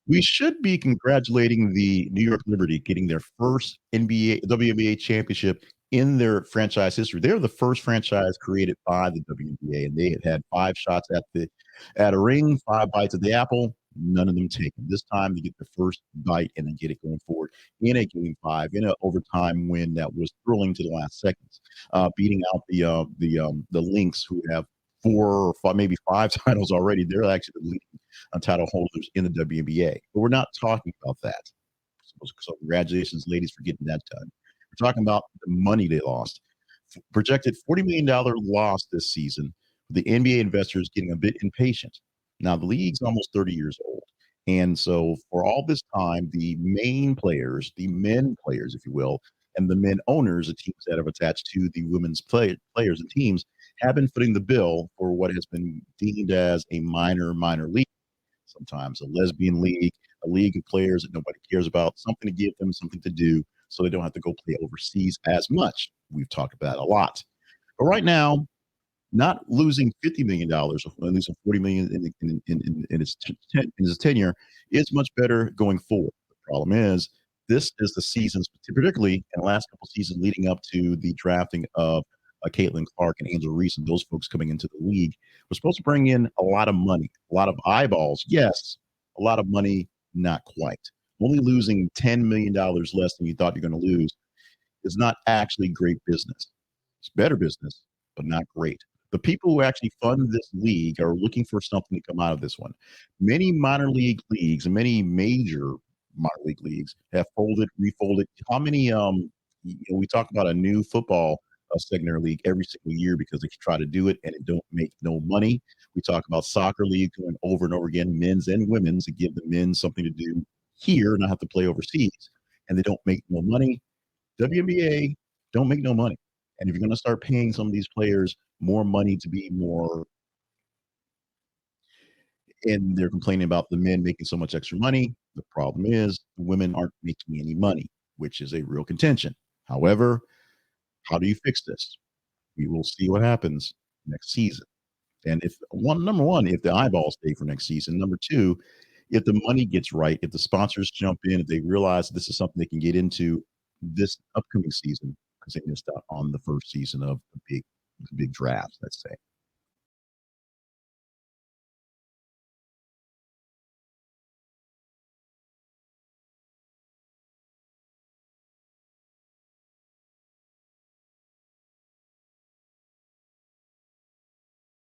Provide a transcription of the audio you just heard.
We should be congratulating the New York Liberty getting their first NBA WNBA championship in their franchise history. They're the first franchise created by the WNBA, and they had 5 shots at a ring, 5 bites at the apple, none of them taken. This time, they get the first bite and then get it going forward in a game 5, in an overtime win that was thrilling to the last seconds, beating out the Lynx, who have 4 or 5, maybe 5 titles already. They're actually the leading title holders in the WNBA. But we're not talking about that. So congratulations, ladies, for getting that done. We're talking about the money they lost. Projected $40 million loss this season. The NBA investors getting a bit impatient. Now the league's almost 30 years old. And so for all this time, the main players, the men players, if you will, and the men owners, the teams that have attached to the women's players and teams, have been footing the bill for what has been deemed as a minor league, sometimes a lesbian league, a league of players that nobody cares about, something to give them something to do so they don't have to go play overseas as much. We've talked about it a lot. But right now, not losing $50 million, or losing $40 million in his tenure is much better going forward. The problem is, this is the seasons, particularly in the last couple of seasons leading up to the drafting of Caitlin Clark and Angel Reese and those folks coming into the league. We're supposed to bring in a lot of money, a lot of eyeballs. Yes, a lot of money, not quite. Only losing $10 million less than you thought you're going to lose is not actually great business. It's better business, but not great. The people who actually fund this league are looking for something to come out of this one. Many minor league leagues and many major minor league leagues have folded, refolded. How many? We talk about a new football secondary league every single year because they try to do it and it don't make no money. We talk about soccer league going over and over again, men's and women's, to give the men something to do here, not have to play overseas, and they don't make no money. WNBA don't make no money. And if you're going to start paying some of these players more money to be more, and they're complaining about the men making so much extra money, the problem is the women aren't making any money, which is a real contention. However, how do you fix this? We will see what happens next season. And if number one, if the eyeballs stay for next season, number two, if the money gets right, if the sponsors jump in, if they realize this is something they can get into this upcoming season, because they missed out on the first season of the big draft, let's say.